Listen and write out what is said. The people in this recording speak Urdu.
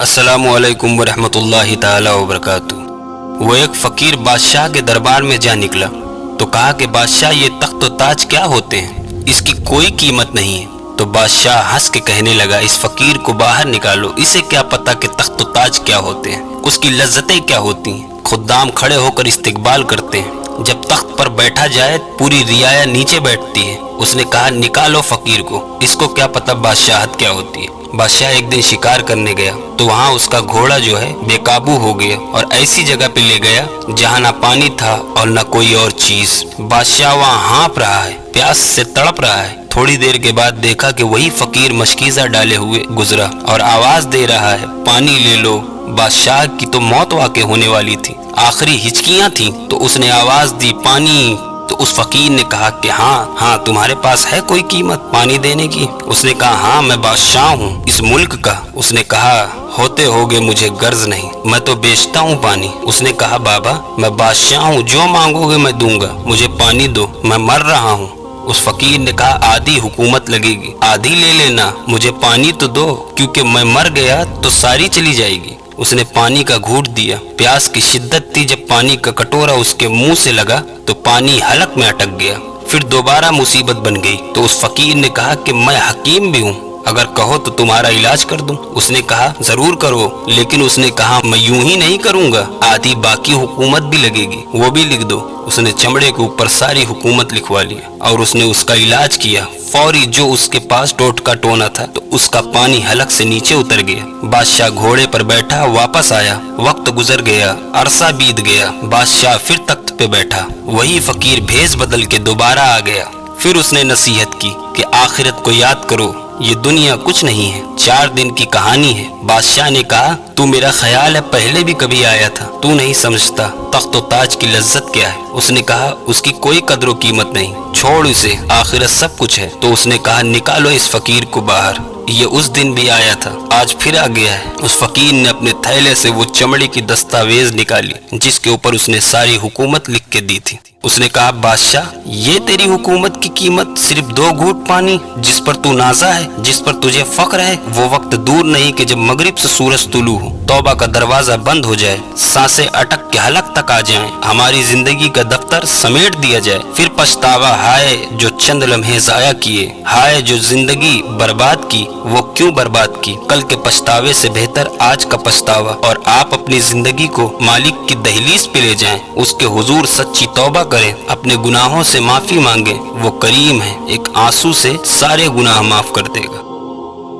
السلام علیکم ورحمۃ اللہ تعالی وبرکاتہ۔ وہ ایک فقیر بادشاہ کے دربار میں جا نکلا تو کہا کہ بادشاہ یہ تخت و تاج کیا ہوتے ہیں، اس کی کوئی قیمت نہیں ہے۔ تو بادشاہ ہنس کے کہنے لگا اس فقیر کو باہر نکالو، اسے کیا پتا کہ تخت و تاج کیا ہوتے ہیں، اس کی لذتیں کیا ہوتی ہیں۔ خدام کھڑے ہو کر استقبال کرتے ہیں، جب تخت پر بیٹھا جائے پوری رعایا نیچے بیٹھتی ہے۔ اس نے کہا نکالو فقیر کو، اس کو کیا پتا بادشاہت کیا ہوتی ہے۔ بادشاہ ایک دن شکار کرنے گیا تو وہاں اس کا گھوڑا جو ہے بے قابو ہو گیا اور ایسی جگہ پہ لے گیا جہاں نہ پانی تھا اور نہ کوئی اور چیز۔ بادشاہ وہاں ہانپ رہا ہے، پیاس سے تڑپ رہا ہے۔ تھوڑی دیر کے بعد دیکھا کہ وہی فقیر مشکیزہ ڈالے ہوئے گزرا اور آواز دے رہا ہے پانی لے لو۔ بادشاہ کی تو موت واقع ہونے والی تھی، آخری ہچکیاں تھیں تو اس نے آواز دی پانی۔ تو اس فقیر نے کہا کہ ہاں تمہارے پاس ہے کوئی قیمت پانی دینے کی؟ اس نے کہا ہاں میں بادشاہ ہوں اس ملک کا۔ اس نے کہا ہوتے ہوگے مجھے غرض نہیں، میں تو بیچتا ہوں پانی۔ اس نے کہا بابا میں بادشاہ ہوں، جو مانگو گے میں دوں گا، مجھے پانی دو، میں مر رہا ہوں۔ اس فقیر نے کہا آدھی حکومت لگے گی، آدھی لے لینا، مجھے پانی تو دو، کیونکہ میں مر گیا تو ساری چلی جائے گی۔ اس نے پانی کا گھونٹ دیا، پیاس کی شدت تھی، جب پانی کا کٹورا اس کے منہ سے لگا تو پانی حلق میں اٹک گیا۔ پھر دوبارہ مصیبت بن گئی تو اس فقیر نے کہا کہ میں حکیم بھی ہوں، اگر کہو تو تمہارا علاج کر دوں۔ اس نے کہا ضرور کرو، لیکن اس نے کہا میں یوں ہی نہیں کروں گا، آدھی باقی حکومت بھی لگے گی، وہ بھی لکھ دو۔ اس نے چمڑے کے اوپر ساری حکومت لکھوا لی اور اس نے اس کا علاج کیا۔ فوری جو اس کے پاس ٹوٹکا ٹونا تھا تو اس کا پانی حلق سے نیچے اتر گیا۔ بادشاہ گھوڑے پر بیٹھا واپس آیا، وقت گزر گیا، عرصہ بیت گیا، بادشاہ پھر تخت پہ بیٹھا، وہی فقیر بھیس بدل کے دوبارہ آ گیا۔ پھر اس نے نصیحت کی کہ آخرت کو یاد کرو، یہ دنیا کچھ نہیں ہے، 4 دن کی کہانی ہے۔ بادشاہ نے کہا تو میرا خیال ہے پہلے بھی کبھی آیا تھا، تو نہیں سمجھتا تخت و تاج کی لذت کیا ہے۔ اس نے کہا اس کی کوئی قدر و قیمت نہیں، چھوڑ اسے، آخرت سب کچھ ہے۔ تو اس نے کہا نکالو اس فقیر کو باہر، یہ اس دن بھی آیا تھا، آج پھر آ گیا ہے۔ اس فقیر نے اپنے تھیلے سے وہ چمڑی کی دستاویز نکالی جس کے اوپر اس نے ساری حکومت لکھ کے دی تھی۔ اس نے کہا بادشاہ یہ تیری حکومت کی قیمت صرف 2 گھونٹ پانی، جس پر تو نازا ہے، جس پر تجھے فخر ہے، وہ وقت دور نہیں کہ جب مغرب سے سورج طلوع ہو، توبہ کا دروازہ بند ہو جائے، سانسیں اٹک کے حلق تک آ جائیں، ہماری زندگی کا دفتر سمیٹ دیا جائے، پھر پچھتاوا ہائے جو چند لمحے ضائع کیے، ہائے جو زندگی برباد کی، وہ کیوں برباد کی۔ کل کے پچھتاوے سے بہتر آج کا پچھتاوا، اور آپ اپنی زندگی کو مالک کی دہلیز پہ لے جائیں، اس کے حضور سچی توبہ کریں، اپنے گناہوں سے معافی مانگیں، وہ کریم ہے، ایک آنسو سے سارے گناہ معاف کر دے گا۔